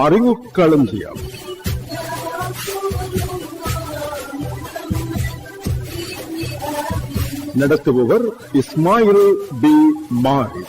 அறிவு களஞ்சியம். நடத்துபவர் இஸ்மாயில் பி மாரி.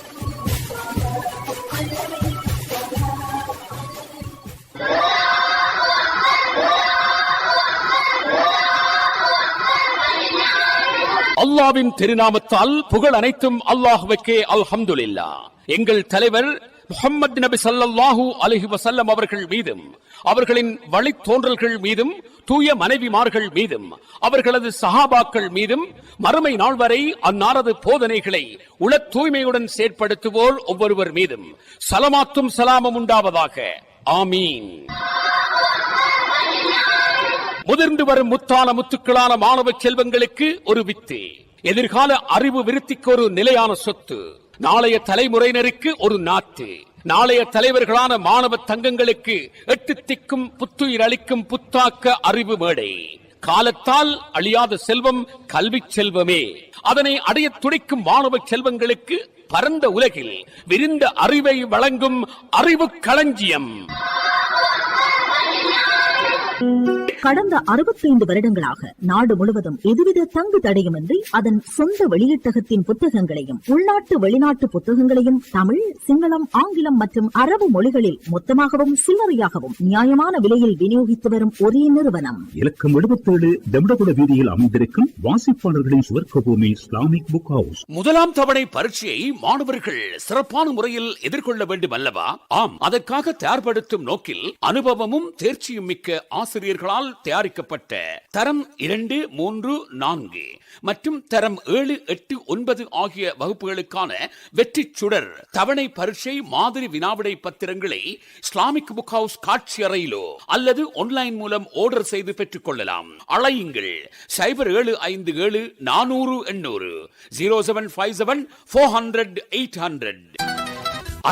அல்லாஹ்வின் திருநாமத்தால் புகழ் அனைத்தும் அல்லாஹ்வுக்கே. அல்ஹம்துலில்லாஹ். எங்கள் தலைவர் முஹம்மது நபி ஸல்லல்லாஹு அலைஹி வஸல்லம் அவர்கள் மீதும் அவர்களின் வழித்தோன்றல்கள் மீதும் தூய மனைவிமார்கள் மீதும் அவர்களது சஹாபாக்கள் மீதும் மறுமை நாள் வரை அன்னாரது போதனைகளை உள தூய்மையுடன் செயற்படுத்துவோர் ஒவ்வொருவர் மீதும் சலமாத்தும் சலாமும் உண்டாவதாக. ஆமீன். முதிர்ந்து வரும் முத்தான முத்துக்களான மாணவ செல்வங்களுக்கு ஒரு வித்து, எதிர்கால அறிவு விருத்திக்கு ஒரு நிலையான சொத்து, நாளைய தலைமுறையினருக்கு ஒரு நாட்டு, நாளைய தலைவர்களான மாணவ தங்கங்களுக்கு எட்டு திக்கும் புத்துயிர் அளிக்கும் புத்தாக்க அறிவு மேடை. காலத்தால் அழியாத செல்வம் கல்வி செல்வமே. அதனை அடைய துடிக்கும் மாணவ செல்வங்களுக்கு பரந்த உலகில் விரிந்த அறிவை வழங்கும் அறிவு களஞ்சியம். கடந்த 65 வருடங்களாக நாடு முழுவதும் எதுவித தங்கு தடையுமின்றி அதன் சொந்த வெளியீட்டகத்தின் புத்தகங்களையும் உள்நாட்டு வெளிநாட்டு புத்தகங்களையும் தமிழ், சிங்களம், ஆங்கிலம் மற்றும் அரபு மொழிகளில் மொத்தமாகவும் சில்லறையாகவும் நியாயமான விலையில் விநியோகித்து வரும் ஒரே நிறுவனம் இலக்கம் 77 டெம்டகுட வீதியில் அமைந்திருக்கும் வாசிப்பாளர்களின் சுவர்க்க பூமி இஸ்லாமிக் புக் ஹவுஸ். முதலாம் தவணை பரீட்சையை மாணவர்கள் சிறப்பான முறையில் எதிர்கொள்ள வேண்டும் அல்லவா? ஆம், அதற்காக தயார்படுத்தும் நோக்கில் அனுபவமும் தேர்ச்சியும் மிக்க ஆசிரியர்களால் தயாரிக்கப்பட்ட தரம் 2, 3, 4 மற்றும் தரம் 7, 8, 9 ஆகிய வகுப்புகளுக்கான வெற்றி சுடர் தவணை பரீட்சை மாதிரி வினாவிடை பத்திரங்களை இஸ்லாமிக் புக் ஹவுஸ் காட்சி அறையிலோ அல்லது ஆன்லைன் மூலம் ஆர்டர் செய்து பெற்றுக் கொள்ளலாம். அழையுங்கள் 0757 400 800 0757 400 800.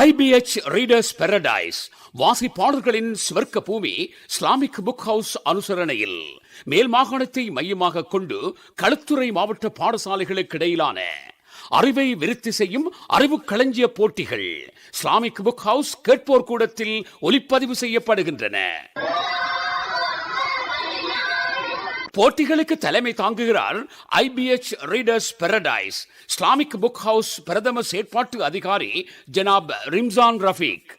IBH ரீடர்ஸ் பாரடைஸ் வாசிப்பாளர்களின் சுவர்க்க பூமி இஸ்லாமிக் புக் ஹவுஸ் அனுசரணையில் மேல் மாகாணத்தை மையமாக கொண்டு களுத்துறை மாவட்ட பாடசாலைகளுக்கு இடையிலான அறிவை விருத்தி செய்யும் அறிவு களஞ்சிய போட்டிகள் இஸ்லாமிக் புக் ஹவுஸ் கேட்போர் கூடத்தில் ஒலிப்பதிவு செய்யப்படுகின்றன. போட்டிகளுக்கு தலைமை தாங்குகிறார் IBH readers Paradise Islamic book house பிரதம செயற்பாட்டு அதிகாரி ஜனாப் ரிம்சான் ரஃபீக்.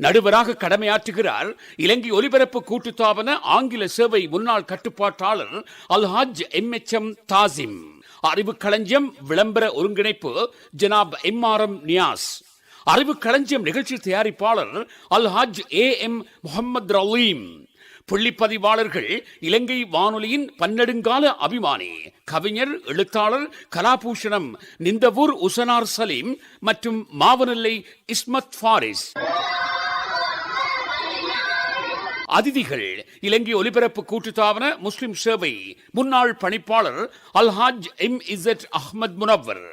நடுவராக கடமையாற்றுகிறார் இலங்கை ஒலிபரப்பு கூட்டுத்தாபன ஆங்கில சேவை முன்னாள் கட்டுப்பாட்டாளர் அல்ஹாஜ் MHM தாசிம். அறிவு களஞ்சியம் விளம்பர ஒருங்கிணைப்பு ஜனாப் MRM நியாஸ். அறிவு களஞ்சியம் நிகழ்ச்சி தயாரிப்பாளர் அல்ஹாஜ் AM முஹம்மது ரலீம். புள்ளிப்பதிவாளர்கள் இலங்கை வானொலியின் பன்னெடுங்கால அபிமானி கவிஞர், எழுத்தாளர் கலாபூஷணம் நிந்தவூர் உசனார் சலீம் மற்றும் மாவனல்லை இஸ்மத் ஃபாரிஸ். அதிதிகள் இலங்கை ஒலிபரப்பு கூட்டுத்தாபன முஸ்லிம் சேவை முன்னாள் பணிப்பாளர் அல்ஹாஜ் MZ அஹ்மத் முனவர்.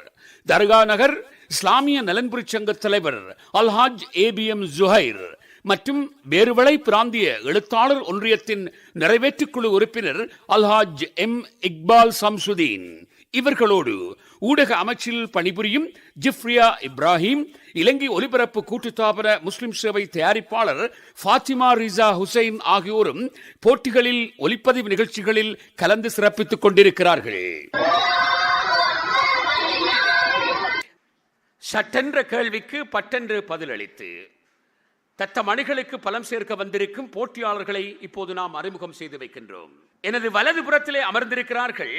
தர்கா நகர் இஸ்லாமிய நலன்புரி சங்க தலைவர் அல்ஹாஜ் ABM ஜுஹைர் மற்றும் வேறுவளை பிராந்திய எழுத்தாளர் ஒன்றியத்தின் நிறைவேற்றுக்குழு உறுப்பினர் அல்ஹாஜ் M இக்பால் சம்சுதீன். இவர்களோடு ஊடக அமைச்சில் பணிபுரியும் ஜிப்ரியா இப்ராஹிம், இலங்கை ஒலிபரப்பு கூட்டுத்தாபன முஸ்லிம் சேவை தயாரிப்பாளர் ஃபாத்திமா ரிசா ஹுசைன் ஆகியோரும் போட்டிகளில் ஒலிப்பதிவு நிகழ்ச்சிகளில் கலந்து சிறப்பித்துக் கொண்டிருக்கிறார்கள். சட்டென்ற கேள்விக்கு பட்டென்று பதிலளித்து தத்தம் அணிகளுக்கு பலம் சேர்க்க வந்திருக்கும் போட்டியாளர்களை இப்போது நாம் அறிமுகம் செய்து வைக்கின்றோம். எனது வலது புறத்திலே அமர்ந்திருக்கிறார்கள்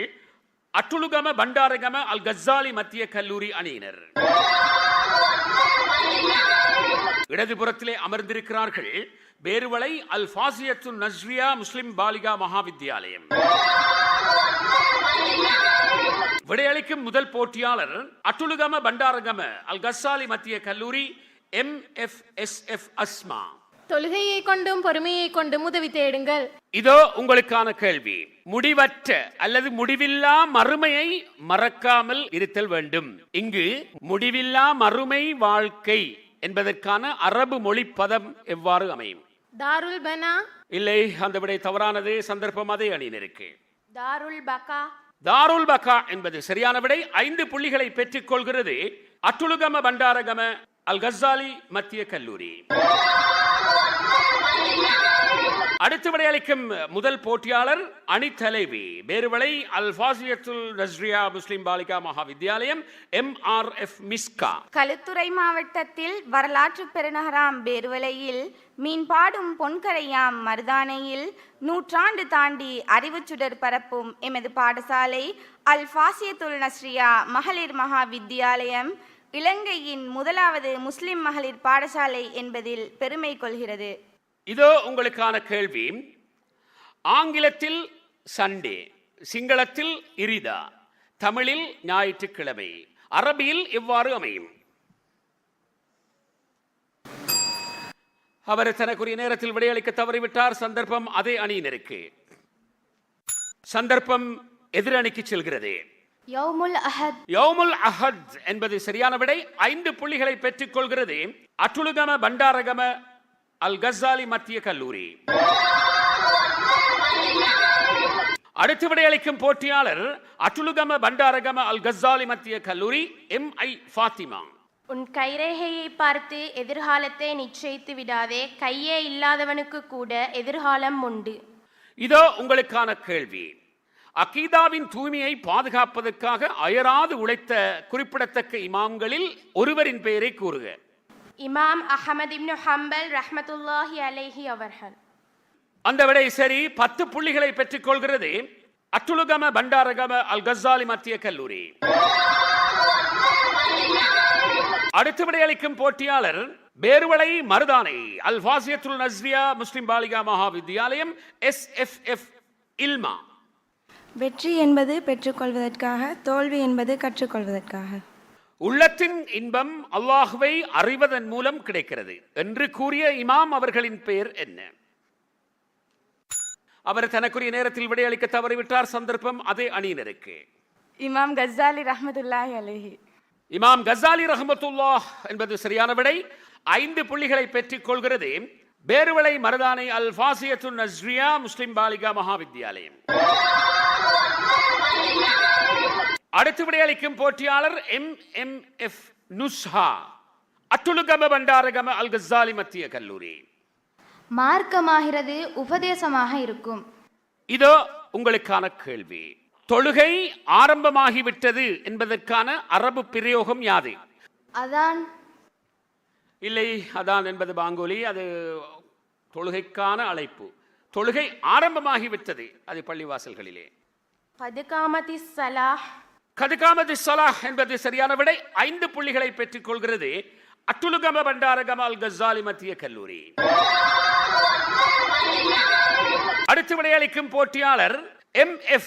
அட்டுலுகம பண்டாரகம அல் கஸ்ஸாலி மத்திய கல்லூரி அணியினர். இடதுபுறத்திலே அமர்ந்திருக்கிறார்கள் பேருவளை அல் ஃபாசியத்து நஸ்ரியா முஸ்லிம் பாலிகா மகாவித்யாலயம். விடையளிக்கும் முதல் போட்டியாளர் அட்டுலுகம பண்டாரகம அல் கஸ்ஸாலி மத்திய கல்லூரி MFSF அஸ்மா. தொழுகையை கொண்டும் பொறுமையை கொண்டும் உதவி தேடுங்கள். இதோ உங்களுக்கான கேள்வி. முடிவற்ற அல்லது முடிவில்லா மறுமையை மறக்காமல் இருத்தல் வேண்டும். இங்கு முடிவில்லா மறுமை வாழ்க்கை என்பதற்கான அரபு மொழி பதம் எவ்வாறு அமையும்? தாருல் பனா. இல்லை, அந்த விடை தவறானது. சந்தர்ப்பம் அதே அணியினருக்கு. தாருல் பகா. தாருல் பகா என்பது சரியான விடை. 5 புள்ளிகளை பெற்றுக் கொள்கிறது அட்டுலுகம பண்டாரகம அல் கஸ்ஸாலி மத்திய கல்லூரி. அடுத்து விடையளிக்கும் முதல் போட்டியாளர் அணி தலைவி பேருவளை அல் ஃபாசியத்துல் நஸ்ரியா முஸ்லிம் பாலிகா மகாவித்யாலயம் MRF மிஸ்கா. களுத்துறை மாவட்டத்தில் வரலாற்று பெருநகராம் பேருவளையில் மீன்பாடும் பொன்கரையாம் மருதானையில் நூற்றாண்டு தாண்டி அறிவுச்சுடர் பரப்பும் எமது பாடசாலை அல் ஃபாசியத்துல் நஸ்ரியா மகளிர் மகாவித்யாலயம் இலங்கையின் முதலாவது முஸ்லிம் மகளிர் பாடசாலை என்பதில் பெருமை கொள்கிறது. இதோ உங்களுக்கான கேள்வி. ஆங்கிலத்தில் சண்டே, சிங்களத்தில் இரிதா, தமிழில் ஞாயிற்றுக்கிழமை, அரபியில் எவ்வாறு அமையும்? அவர் தனக்குரிய நேரத்தில் விடையளிக்க தவறிவிட்டார். சந்தர்ப்பம் அதே அணியினருக்கு. சந்தர்ப்பம் எதிரணிக்கு செல்கிறது. யௌமுல் அஹத். யௌமுல் அஹத் என்பது சரியான விடை. 5 புள்ளிகளை பெற்றுக் கொள்கிறது அட்டுலுகம பண்டாரகம அல் கஸ்ஸாலி மத்திய கல்லூரி. அடுத்து விடையளிக்கும் போட்டியாளர் அட்டுலுகம பண்டாரகம அல் கஸ்ஸாலி மத்திய கல்லூரி MI ஃபாத்திமா. உன் கைரேகையை பார்த்து எதிர்காலத்தை நிச்சயித்து விடாதே, கையே இல்லாதவனுக்கு கூட எதிர்காலம் உண்டு. இதோ உங்களுக்கான கேள்வி. அகீதாவின் தூய்மையை பாதுகாப்பதற்காக அயராது உழைத்த குறிப்பிடத்தக்க இமாம்களில் ஒருவரின் பெயரை கூறுக. இமாம் அஹமது இப்னு ஹம்பல் ரஹ்மத்துல்லாஹி அலைஹி அவர்கள். அந்த விடை சரி. 10 புள்ளிகளை பெற்றுக் கொள்கிறது அட்டுலுகம பண்டாரகம அல் கஸ்ஸாலி மத்திய கல்லூரி. அடுத்து விடையளிக்கும் போட்டியாளர் பேருவளை மருதானை அல் ஃபாசியத்துல் நஸ்ரியா முஸ்லிம் பாலிகா மகாவித்யாலயம் SFF இல்மா. வெற்றி என்பது பெற்றுக்கொள்வதற்காக, தோல்வி என்பது கற்றுக்கொள்வதற்காக. உள்ளத்தின் இன்பம் அல்லாஹுவை அறிவதன் மூலம் கிடைக்கிறது என்று கூறிய இமாம் அவர்களின் பெயர் என்ன? அவர் தனக்குரிய நேரத்தில் விடையளிக்க தவறிவிட்டார். சந்தர்ப்பம் அதே அணியினருக்கு. இமாம் கஸ்ஸாலி ரஹ்மத்துல்லாஹி அலைஹி. இமாம் கஸ்ஸாலி ரஹ்மத்துல்லாஹ் என்பது சரியான விடை. 5 புள்ளிகளை பெற்றுக் கொள்கிறது பேருவளை மருதானை அல் ஃபாசியத்துல் நஸ்ரியா முஸ்லிம் பாலிகா மகாவித்யாலயம். அடுத்து விடையளிக்கும் போட்டியாளர் MMF நுஸ்ஹா அட்டுலுகம பண்டாரகம அல் கஸ்ஸாலி மத்திய கல்லூரி. மார்க்கமாகிறது உபதேசமாக இருக்கும். இதோ உங்களுக்கான கேள்வி. தொழுகை ஆரம்பமாகிவிட்டது என்பதற்கான அரபு பிரயோகம் யாது? அதான். இல்லை, அதான் என்பது பாங்கோலி. அது தொழுகைக்கான அழைப்பு. தொழுகை ஆரம்பமாகிவிட்டது, அது பள்ளிவாசல்களிலே. கதுகாமதி ஸலாஹ். கதுகாமதி ஸலாஹ் என்பது சரியான விடை. 5 புள்ளிகளை பெற்றுக் கொள்கிறது அட்டுலுகம பண்டாரகம அல் கஸ்ஸாலி மத்திய கல்லூரி. அடுத்து விடையளிக்கும் போட்டியாளர் MF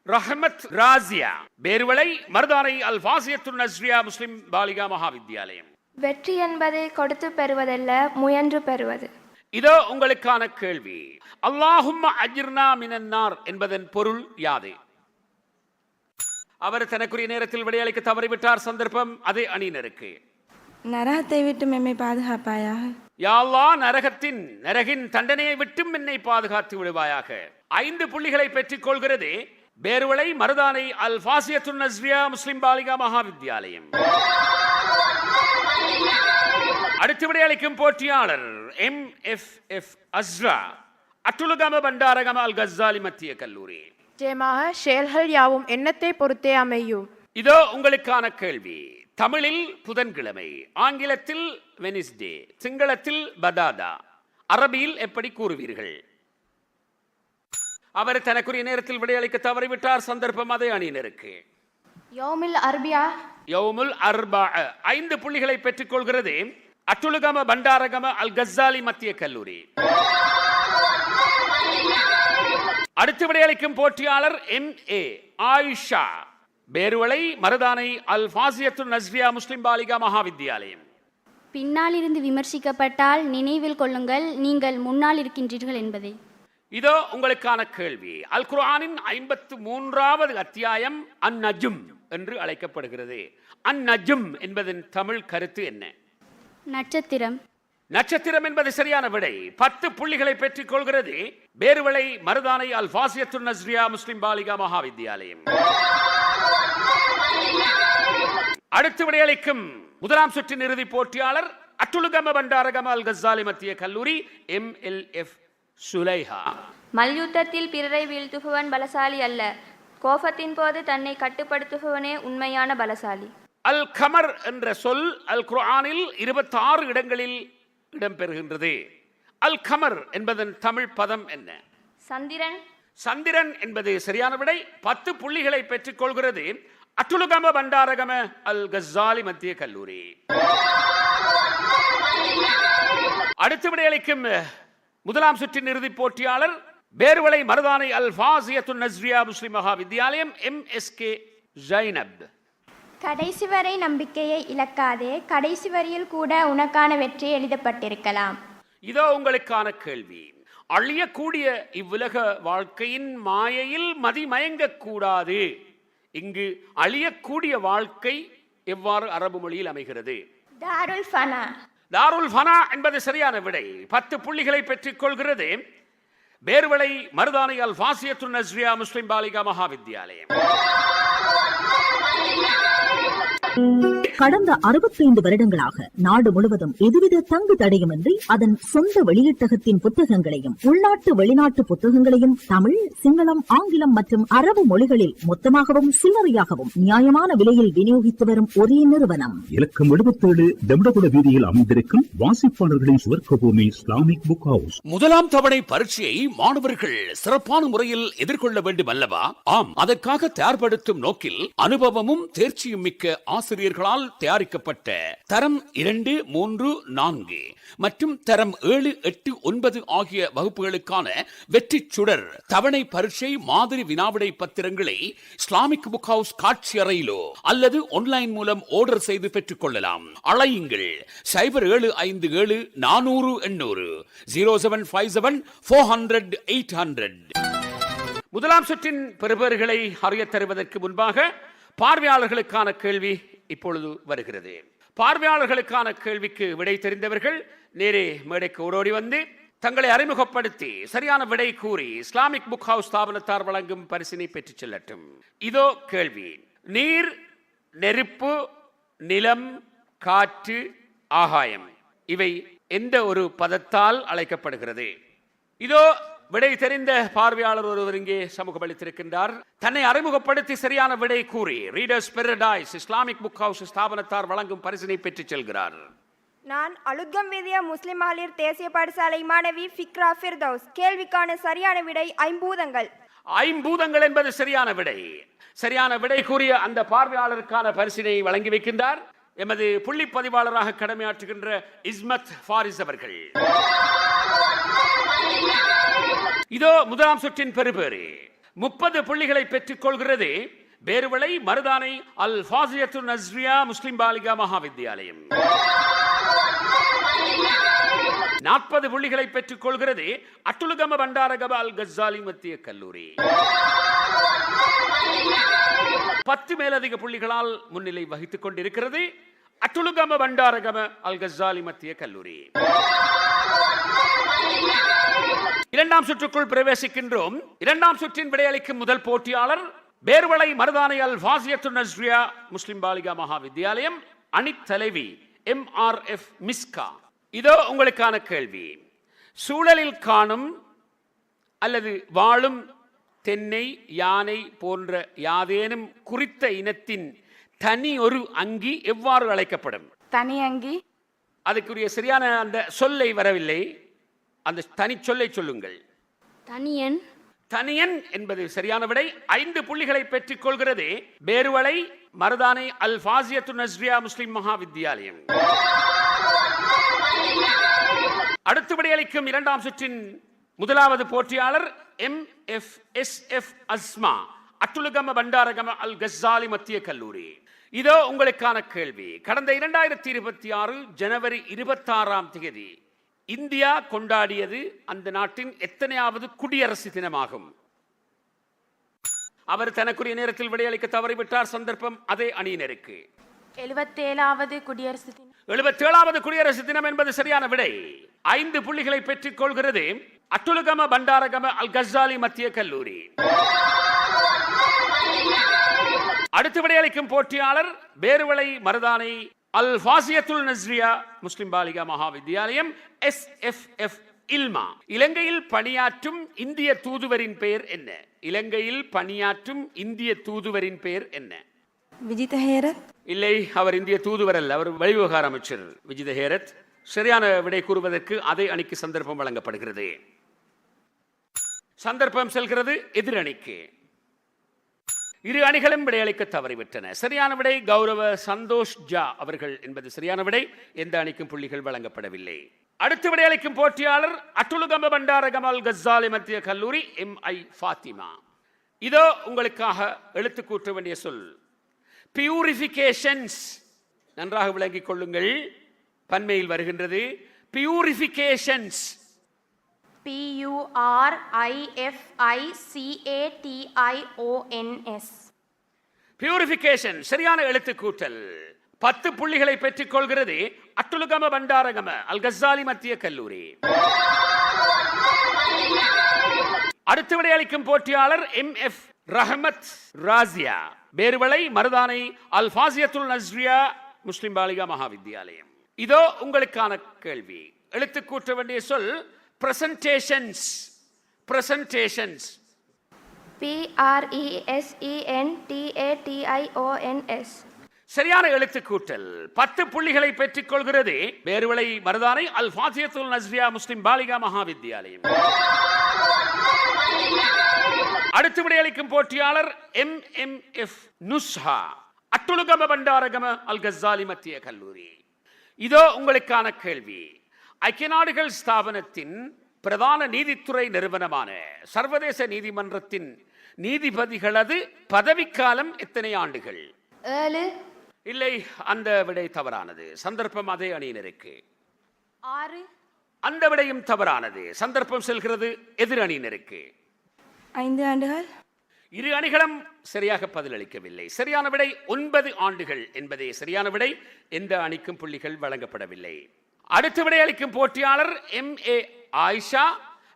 ரஹமத் ராசியா பேருவளை மருதானை அல் ஃபாசியத்துல் நஸ்ரியா முஸ்லிம் பாலிகா மகாவித்யாலயம். வெற்றி என்பது கொடுத்து பெறுவதல்ல, முயன்று பெறுவது. இதோ உங்களுக்கான கேள்வி. அல்லாஹும்ம அஜிர்னா மினன்னார் என்பதன் பொருள் யாது? அவர் தனக்குரிய நேரத்தில் விடையளிக்க தவறிவிட்டார். சந்தர்ப்பம் அதே அணியினருக்கு. நரகத்தை விட்டு எம்மை பாதுகாப்பாயாக. யா அல்லாஹ், நரகின் தண்டனையை விட்டும் என்னை பாதுகாத்து விடுவாயாக. 5 புள்ளிகளை பெற்றுக் கொள்கிறது பேருவளை மருதானை அல் ஃபாசியத்துல் நஸ்ரியா முஸ்லிம் பாலிகா மகாவித்யாலயம். அடுத்து விடையளிக்கும் போட்டியாளர் MFF அஸ்ரா அட்டுலுகம பண்டாரகம அல் கஸ்ஸாலி மத்திய கல்லூரி. நிச்சயமாக செயல்கள் யாவும் எண்ணத்தை பொறுத்தே அமையும். இதோ உங்களுக்கான கேள்வி. தமிழில் புதன்கிழமை, ஆங்கிலத்தில் வெனிஸ்டே, சிங்களத்தில் பதாதா, அரபியில் எப்படி கூறுவீர்கள்? அவர் தனக்குரிய நேரத்தில் விடையளிக்க தவறிவிட்டார். சந்தர்ப்பம் அதே அணியினருக்கு. யௌமுல் அர்பியா. யௌமுல் அர்பா. 5 புள்ளிகளை பெற்றுக் கொள்கிறது அட்டுலுகம பண்டாரகம அல் கஸ்ஸாலி மத்திய கல்லூரி. அடுத்து விடையளிக்கும் போட்டியாளர் MA ஆயிஷா பேருவளை மருதானை அல் ஃபாசியத்துல் நஸ்ரியா முஸ்லிம் பாலிகா மகாவித்யாலயம். பின்னால் இருந்து விமர்சிக்கப்பட்டால் நினைவில் கொள்ளுங்கள், நீங்கள் முன்னால் இருக்கின்றீர்கள் என்பதை. இதோ உங்களுக்கான கேள்வி. அல் குர்ஆனின் 53வது அத்தியாயம் அந்நஜும் என்று அழைக்கப்படுகிறது. அந்நஜும் என்பதன் தமிழ் கருத்து என்ன? நட்சத்திரம். நட்சத்திரம் என்பது சரியான விடை. 10 புள்ளிகளை பெற்றுக் கொள்கிறது பேருவளை மருதானை அல் ஃபாசியத்துல் நஸ்ரியா முஸ்லிம் பாலிகா மகாவித்யாலயம். அடுத்து விடையளிக்கும் முதலாம் சுற்றின் இறுதி போட்டியாளர் அட்டுலுகம பண்டாரகம அல் கஸ்ஸாலி மத்திய கல்லூரி MLF சுலைஹா. மல்யுத்தத்தில் பிறரை வீழ்த்துபவன் பலசாலி அல்ல, கோபத்தின் போது தன்னை கட்டுப்படுத்துபவனே உண்மையான பலசாலி. அல் கமர் என்ற சொல் அல் குர்ஆனில் 26 இடங்களில் இடம்பெறுகின்றது. அல் கமர் என்பதன் தமிழ் பதம் என்ன? சந்திரன். சந்திரன் என்பது சரியான விடை. 10 புள்ளிகளை பெற்றுக் கொள்கிறது அட்டுலுகம பண்டாரகம அல் கஸ்ஸாலி மத்திய கல்லூரி. அடுத்த விடையளிக்கும் முதலாம் சுற்றின் இறுதி போட்டியாளர் பேர்வளை மருதானை அல் ஃபாசியத்துன் நஸ்ரியா முஸ்லிம் மகா வித்யாலயம் MSK ஜைனப். கடைசி வரை நம்பிக்கையை இழக்காதே, கடைசி வரியில் கூட உனக்கான வெற்றி எழுதப்பட்டிருக்கலாம். இதோ உங்களுக்கான கேள்வி. அழியக்கூடிய இவ்வுலக வாழ்க்கையின் மாயையில் மதிமயங்கக் கூடாது. இங்கு அழியக்கூடிய வாழ்க்கை எவ்வாறு அரபு மொழியில் அமைகிறது? தாருல் ஃபனா. தாருல் ஃபனா என்பது சரியான விடை. 10 புள்ளிகளை பெற்றுக் கொள்கிறது பேர்வளை மருதானை அல் ஃபாசியத்துன் நஸ்ரியா முஸ்லிம் பாலிகா மகா வித்யாலயம். கடந்த 65 வருடங்களாக நாடு முழுவதும் எதுவித தங்கு தடையுமின்றி அதன் சொந்த வெளியீட்டகத்தின் புத்தகங்களையும் உள்நாட்டு வெளிநாட்டு புத்தகங்களையும் தமிழ், சிங்களம், ஆங்கிலம் மற்றும் அரபு மொழிகளில் மொத்தமாகவும் சில்லறையாகவும் நியாயமான விலையில் விநியோகித்து வரும் ஒரே நிறுவனம் இலக்கம் 77 டெம்டகுட வீதியில் அமைந்திருக்கும் வாசிப்பாளர்களின் சுவர்க்கபூமி இஸ்லாமிக் புக் ஹவுஸ். முதலாம் தவணை பரீட்சையை மாணவர்கள் சிறப்பான முறையில் எதிர்கொள்ள வேண்டும் அல்லவா? ஆம், அதற்காக தயார்படுத்தும் நோக்கில் அனுபவமும் தேர்ச்சியும் மிக்க ஆசிரியர்களால் தயாரிக்கப்பட்ட தரம் 2, 3, 4 மற்றும் தரம் 7, 8, 9 ஆகிய வகுப்புகளுக்கான வெற்றி சுடர் தவணை பரீட்சை மாதிரி வினாவிடை பத்திரங்களை இஸ்லாமிக் புக் ஹவுஸ் காட்சி அறையிலோ அல்லது ஆன்லைன் மூலம் ஆர்டர் செய்து பெற்றுக் கொள்ளலாம். அழையுங்கள் 0757 400 800 0757 400 800. முதலாம் சுற்றின் பெறுபேறுகளை அறியத் தருவதற்கு முன்பாக பார்வையாளர்களுக்கான கேள்வி இப்பொழுது வருகிறது. பார்வையாளர்களுக்கான கேள்விக்கு விடை தெரிந்தவர்கள் நேரே மேடைக்கு ஓடோடி வந்து தங்களை அறிமுகப்படுத்தி சரியான விடை கூறி இஸ்லாமிக் புக் ஹவுஸ் ஸ்தாபனத்தார் வழங்கும் பரிசினை பெற்றுச் செல்லட்டும். இதோ கேள்வி. நீர், நெருப்பு, நிலம், காற்று, ஆகாயம் இவை எந்த ஒரு பதத்தால் அழைக்கப்படுகிறது? இதோ விடை தெரிந்த பார்வையாளர் ஒருவர் இங்கே சமூகம் அளித்திருக்கின்றார். தன்னை அறிமுகப்படுத்தி சரியான விடை கூறி readers paradise Islamic book house ஸ்தாபனத்தார் வழங்கும் பரிசினை பெற்றுச் செல்கிறார். நான் அலுத்கம் வீதிய முஸ்லிம் மகளிர் தேசிய பாடசாலை மாணவி ஃபிக்ரா ஃபிர்தௌஸ். கேள்விக்கான சரியான விடை ஐம்பூதங்கள். ஐம்பூதங்கள் என்பது சரியான விடை. சரியான விடை கூறிய அந்த பார்வையாளருக்கான பரிசினை வழங்கி வைக்கின்றார் எமது புள்ளி பதிவாளராக கடமையாற்றுகின்ற இஸ்மத் ஃபாரிஸ் அவர்கள். இதோ முதலாம் சுற்றின் பெறுபேறு 30 புள்ளிகளை பெற்றுக் கொள்கிறது பேர்வளை மருதானை அல் ஃபாசியத்துன் நஸ்ரியா முஸ்லிம் பாலிகா மகா வித்யாலயம். 40 புள்ளிகளை பெற்றுக் கொள்கிறது அட்டுலுகம பண்டாரகம அல் கஸ்ஸாலி மத்திய கல்லூரி. 10 மேலதிக புள்ளிகளால் முன்னிலை வகித்துக் கொண்டிருக்கிறது அட்டுலுகம பண்டாரகம அல் கஸ்ஸாலி மத்திய கல்லூரி. இரண்டாம் சுற்றுக்குள் பிரவேசிக்கின்றோம். இரண்டாம் சுற்றின் விடையளிக்கும் முதல் போட்டியாளர் பேர்வளை மருதானை அல் ஃபாசியத்துன் நஸ்ரியா முஸ்லிம் பாலிகா மகா வித்யாலயம் அணித் தலைவி MRF மிஸ்கா. இதோ உங்களுக்கான கேள்வி. சூழலில் காணும் அல்லது வாழும் தென்னை, யானை போன்ற யாதேனும் குறித்த இனத்தின் தனி ஒரு அங்கி எவ்வாறு அழைக்கப்படும்? தனி அங்கி. அதுக்குரிய சரியான அந்த சொல்லை வரவில்லை. அந்த தனி சொல்லை சொல்லுங்கள். தனியன். தனியன் என்பது சரியான விடை. 5 புள்ளிகளை பெற்றுக் கொள்கிறது பேர்வளை மருதானை அல் ஃபாசியத்துன் நஸ்ரியா முஸ்லிம் மகா வித்யாலயம். அடுத்து விடையளிக்கும் இரண்டாம் சுற்றின் முதலாவது போட்டியாளர் MFSF அஸ்மா அட்டுலுகம பண்டாரகம அல் கஸ்ஸாலி மத்திய கல்லூரி. இதோ உங்களுக்கான கேள்வி. கடந்த 2026 ஜனவரி 26ஆம் தேதி இந்தியா கொண்டாடியது அந்த நாட்டின் எத்தனையாவது குடியரசு தினமாகும்? அவர் தனக்குரிய நேரத்தில் விடையளிக்க தவறிவிட்டார். சந்தர்ப்பம் அதே அணியினருக்கு. 77வது குடியரசு தினம். 77வது குடியரசு தினம் என்பது சரியான விடை. 5 புள்ளிகளை பெற்றுக் கொள்கிறது அட்டுலுகம பண்டாரகம அல் கஸ்ஸாலி மத்திய கல்லூரி. அடுத்து விடையளிக்கும் போட்டியாளர் பேர்வளை மருதானை அல் ஃபாசியத்துல் நஸ்ரியா முஸ்லிம் பாலிகா மகாவித்யாலயம், SFF இல்மா. இலங்கையில் பணியாற்றும் இந்திய தூதுவரின் பெயர் என்ன? இலங்கையில் பணியாற்றும் இந்திய தூதுவரின் பெயர் என்ன? விஜித ஹேரத். இல்லை, அவர் இந்திய தூதுவர் அல்ல, அவர் வெளிவிவகார அமைச்சர் விஜித ஹேரத். சரியான விடை கூறுவதற்கு அதே அணிக்கு சந்தர்ப்பம் வழங்கப்படுகிறது. சந்தர்ப்பம் செல்கிறது எதிர் அணிக்கு. இரு அணிகளும் விடையளிக்க தவறிவிட்டன. சரியான விடை கௌரவ சந்தோஷ் ஜா அவர்கள் என்பது சரியான விடை. எந்த அணிக்கும் புள்ளிகள் வழங்கப்படவில்லை. அடுத்து விடையளிக்கும் போட்டியாளர் அட்டுலுகம பண்டாரகம அல் கஸ்ஸாலி மத்திய கல்லூரி MI ஃபாத்திமா. இதோ உங்களுக்காக எழுத்து கூட்ட வேண்டிய சொல் பியூரிஃபிகேஷன்ஸ். நன்றாக விளங்கிக் கொள்ளுங்கள், பன்மையில் வருகின்றது. பியூரிஃபிகேஷன்ஸ். PURIFICATIONS. பியூரிஃபிகேஷன் சரியான எழுத்து கூட்டல். 10 புள்ளிகளை பெற்றுக் கொள்கிறது அட்டுலுகம பண்டாரகம அல் கஸ்ஸாலி மத்திய கல்லூரி. அடுத்து விடையளிக்கும் போட்டியாளர் MF ரஹமத் ராசியா, பேர்வளை மருதானை அல் ஃபாசியத்துல் நஸ்ரியா முஸ்லிம் பாலிகா மகாவித்யாலயம். இதோ உங்களுக்கான கேள்வி. எழுத்து கூட்ட வேண்டிய சொல் பிரசன்டேஷன்ஸ். பிரசன்டேஷன்ஸ். PRESENTATIONS. சரியான எழுத்து கூட்டல். 10 புள்ளிகளை பெற்றுக் கொள்கிறது பேர்வளை மருதானை அல் ஃபாசியத்துல் நஸ்ரியா முஸ்லிம் பாலிகா மகாவித்யாலயம். அடுத்து விடையளிக்கும் போட்டியாளர் MMF நுஸ்ஹா, அட்டுலுகம பண்டாரகம அல் கஸ்ஸாலி மத்திய கல்லூரி. இதோ உங்களுக்கான கேள்வி. ஐக்கிய நாடுகள் ஸ்தாபனத்தின் பிரதான நீதித்துறை நிறுவனமான சர்வதேச நீதிமன்றத்தின் நீதிபதிகளது பதவிக்காலம் எத்தனை ஆண்டுகள்? 7. இல்லை, அந்த விடை தவறானது. சந்தர்ப்பம் அதே அணியினருக்கு. 6. அந்த விடையும் தவறானது. சந்தர்ப்பம் செல்கிறது எதிர் அணியினருக்கு. 5 ஆண்டுகள். இரு அணிகளும் சரியாக பதிலளிக்கவில்லை. சரியான விடை 9 ஆண்டுகள் என்பதே சரியான விடை. எந்த அணிக்கும் புள்ளிகள் வழங்கப்படவில்லை. அடுத்து விடையளிக்கும் போட்டியாளர் MA ஆயிஷா,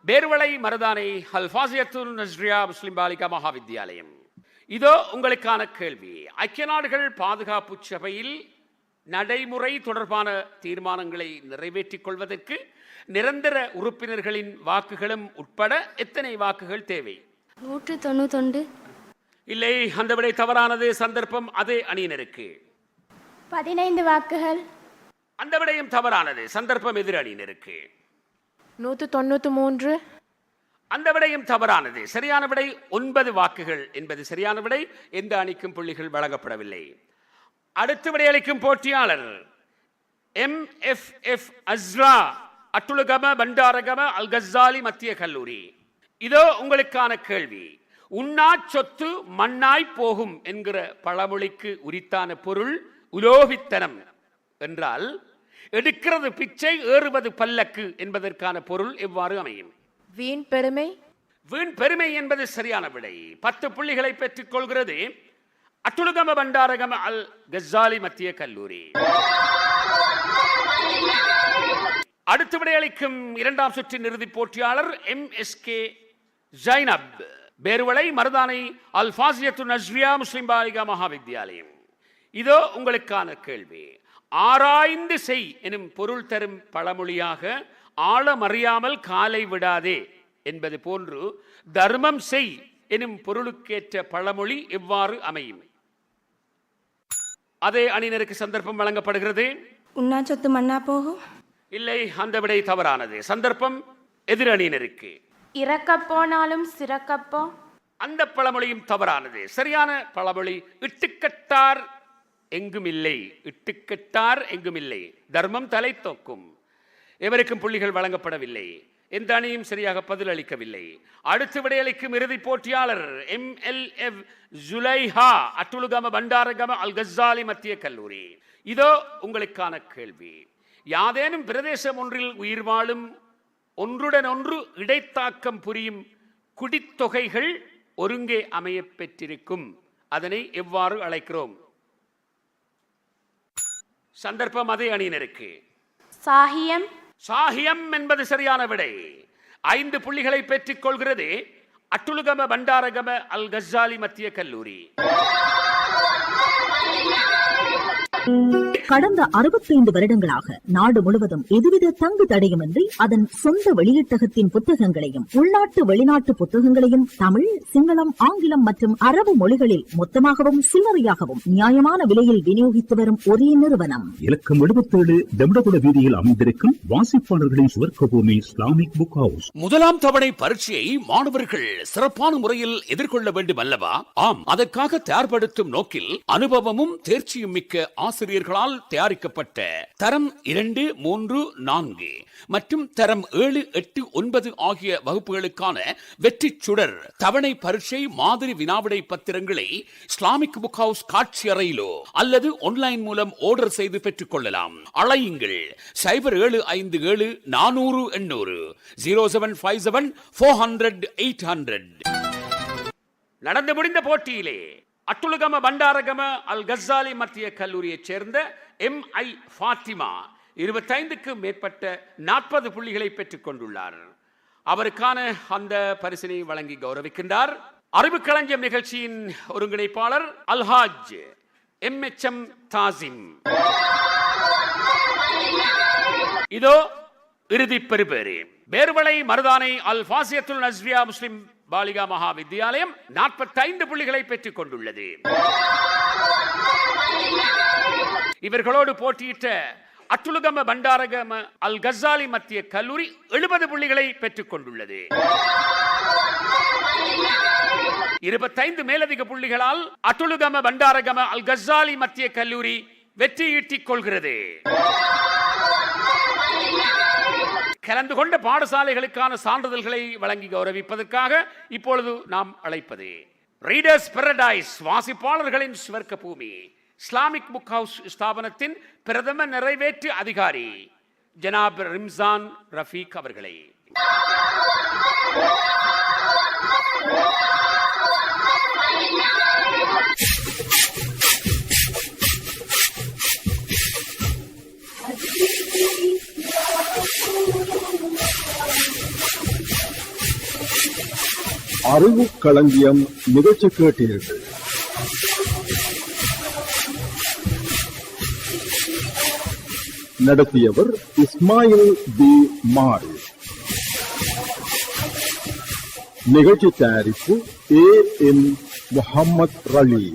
பேர்வளை மருதானை அல் ஃபாசியத்துல் நஸ்ரியா முஸ்லிம் பாலிகா மகாவித்யாலயம். இதோ உங்களுக்கான கேள்வி. ஐக்கிய நாடுகள் பாதுகாப்பு சபையில் நடைமுறை தொடர்பான தீர்மானங்களை நிறைவேற்றிக் கொள்வதற்கு நிரந்தர உறுப்பினர்களின் வாக்குகளும் உட்பட எத்தனை வாக்குகள் தேவை? 191. இல்லை, அந்த விடை தவறானது. சந்தர்ப்பம் அதே அணியினருக்கு. 15 வாக்குகள். அந்த விடையும் தவறானது. சந்தர்ப்பம் எதிர் அணியினருக்கு. 193. அந்த விடையும் தவறானது. சரியான விடை 9 வாக்குகள் என்பது சரியான விடை. எந்த அணிக்கும் புள்ளிகள் வழங்கப்படவில்லை. அடுத்து விடையளிக்கும் போட்டியாளர் MFF அஸ்ரா, அட்டுலுகம பண்டாரகம அல் கஸ்ஸாலி மத்திய கல்லூரி. இதோ உங்களுக்கான கேள்வி. உண்ணா சொத்து மண்ணாய் போகும் என்கிற பழமொழிக்கு உரித்தான பொருள் உலோகித்தனம் என்றால், எடுக்கிறது பிச்சை ஏறுவது பல்லக்கு என்பதற்கான பொருள் எவ்வாறு அமையும்? வீண் பெருமை. வீண் பெருமை என்பது சரியான விடை. 10 புள்ளிகளை பெற்றுக் கொள்கிறது அட்டுலுகம பண்டாரகம அல் கஸ்ஸாலி மத்திய கல்லூரி. அடுத்து விடையளிக்கும் 2ஆம் சுற்றின் இறுதிப் போட்டியாளர் MSK ஜைனப், பேர்வளை மருதானை அல் ஃபாசியத்துல் நஸ்ரியா முஸ்லிம் பாலிகா மகாவித்யாலயம். இதோ உங்களுக்கான கேள்வி. ஆராய்ந்து செய் எனும் பொருள் தரும் பழமொழியாக ஆழமறியாமல் காலை விடாதே என்பது போன்று தர்மம் செய் எனும் பொருளுக்கேற்ற பழமொழி எவ்வாறு அமையும்? அதே அணியினருக்கு சந்தர்ப்பம் வழங்கப்படுகிறது. உண்ணா சொத்து மண்ணா போகும். இல்லை, அந்த விடை தவறானது. சந்தர்ப்பம் எதிர் அணியினருக்கு. இறக்கப்போனாலும் சிறக்கப்போ. அந்த பழமொழியும் தவறானது. சரியான பழமொழி இட்டுக்கட்டார் எங்கும் இல்லை. இட்டுக்கட்டார் எங்கும் இல்லை. தர்மம் தலை தோக்கும். எவருக்கும் புள்ளிகள் வழங்கப்படவில்லை. எந்த அணியும் சரியாக பதிலளிக்கவில்லை. அடுத்து விடையளிக்கும் இறுதிப் போட்டியாளர் MLF ஜுலைஹா, அட்டுலுகம பண்டாரகம அல் கஸ்ஸாலி மத்திய கல்லூரி. இதோ உங்களுக்கான கேள்வி. யாதேனும் பிரதேசம் ஒன்றில் உயிர் வாழும் ஒன்றுடன் ஒன்று இடைத்தாக்கம் புரியும் குடித்தொகைகள் ஒருங்கே அமைய பெற்றிருக்கும். அதனை எவ்வாறு அழைக்கிறோம்? சந்தர்ப்பம் அதே அணியினருக்கு. சாகியம். சாகியம் என்பது சரியான விடை. 5 புள்ளிகளை பெற்றுக் கொள்கிறது அட்டுலுகம பண்டாரகம அல் கஸ்ஸாலி மத்திய கல்லூரி. கடந்த 65 வருடங்களாக நாடு முழுவதும் எதுவித தங்கு தடையுமின்றி அதன் சொந்த வெளியீட்டகத்தின் புத்தகங்களையும் உள்நாட்டு வெளிநாட்டு புத்தகங்களையும் தமிழ், சிங்களம், ஆங்கிலம் மற்றும் அரபு மொழிகளில் மொத்தமாகவும் சில்லறையாகவும் நியாயமான விலையில் விநியோகித்து வரும் ஒரே நிறுவனம். இலக்கம் 77 தெம்படகுட வீதியில் அமைந்திருக்கும் வாசிப்பாளர்களின் சுவர்க்கபூமி இஸ்லாமிக் புக் ஹவுஸ். முதலாம் தவணை பரீட்சையை மாணவர்கள் சிறப்பான முறையில் எதிர்கொள்ள வேண்டும் அல்லவா? ஆம், அதற்காக தயார்படுத்தும் நோக்கில் அனுபவமும் தேர்ச்சியும் மிக்க ஆசிரியர்களால் தயாரிக்கப்பட்ட தரம் 2, 3, 4 மற்றும் தரம் 7, 8, 9 ஆகிய வகுப்புகளுக்கான வெற்றி சுடர் தவணை பரீட்சை மாதிரி வினாவிடை பத்திரங்களை இஸ்லாமிக் புக் ஹவுஸ் காட்சி அறையிலோ அல்லது ஆன்லைன் மூலம் ஆர்டர் செய்து பெற்றுக் கொள்ளலாம். அழையுங்கள் 0757 400 800 0757 400 800. நடந்து முடிந்த போட்டியிலே அட்டுலுகம பண்டாரகம அல் கஸ்ஸாலி மத்திய கல்லூரியைச் சேர்ந்த MI ஃபாத்திமா 25க்கு மேற்பட்ட 40 புள்ளிகளை பெற்றுக் கொண்டுள்ளார். அவருக்கான அந்த பரிசினை வழங்கி கௌரவிக்கின்றார் அறிவுக்களஞ்சியம் நிகழ்ச்சியின் ஒருங்கிணைப்பாளர் அல்ஹாஜ் MHM தாசிம். இதோ இறுதி பெறுபேறு. பேர்வளை மருதானை அல் ஃபாசியத்துல் நஸ்ரியா முஸ்லிம் பாலிகா மகா வித்தியாலயம் 45 புள்ளிகளை பெற்றுக் கொண்டுள்ளது. இவர்களோடு போட்டியிட்ட அட்டுலுகம பண்டாரகம அல் கஸ்ஸாலி மத்திய கல்லூரி 70 புள்ளிகளை பெற்றுக் கொண்டுள்ளது. 25 மேலதிக புள்ளிகளால் அட்டுலுகம பண்டாரகம அல் கஸ்ஸாலி மத்திய கல்லூரி வெற்றி ஈட்டிக் கொள்கிறது. கலந்து கொண்ட பாடசாலைகளுக்கான சான்றிதழ்களை வழங்கி கௌரவிப்பதற்காக இப்பொழுது நாம் அழைப்பது ரீடர்ஸ் பாரடைஸ் வாசிப்பாளர்களின் சுவர்க்க பூமி இஸ்லாமிக் புக் ஹவுஸ் ஸ்தாபனத்தின் பிரதம நிறைவேற்று அதிகாரி ஜனாப் ரிம்சான் ரஃபீக் அவர்களை. அறிவு களஞ்சியம் நிகழ்ச்சி கேட்டீர்கள். நடத்தியவர் இஸ்மாயில் பி மாரி. நிகழ்ச்சி தயாரிப்பு AM முஹம்மத் ரலி.